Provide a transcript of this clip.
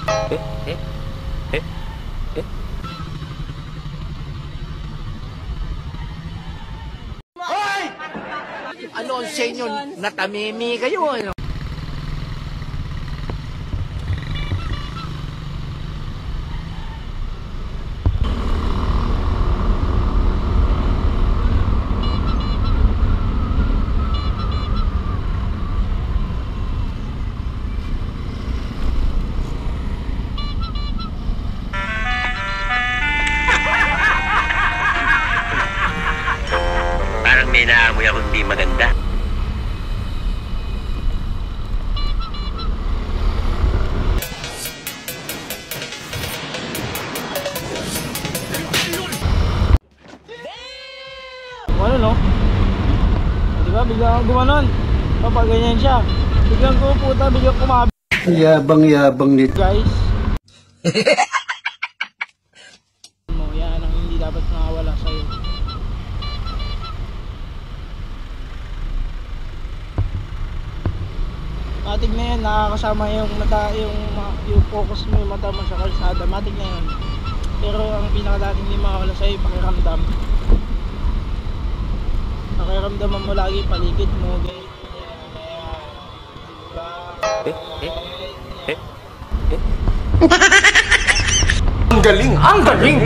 Eh? Eh? Eh? Hoy! Ano ang sa inyo? Natamimi kayo, ano? Parang may naamoy ako hindi maganda. Ano no? Di ba? Bigla akong gumanon. Kapag ganyan siya. Biglang ko puta, biglang kumabi. Yabang-yabang nito. Guys. Mo, yan ang hindi dapat nakawala sa'yo. Matig na yan, nakakasama yung mata, yung focus mo, yung mata mo sa kalsada. Matig na yan. Pero ang pinakadating hindi makawala sa'yo, pakiramdam. Pakiramdaman mo lagi paligid mo, guys. Ang galing! Ang galing!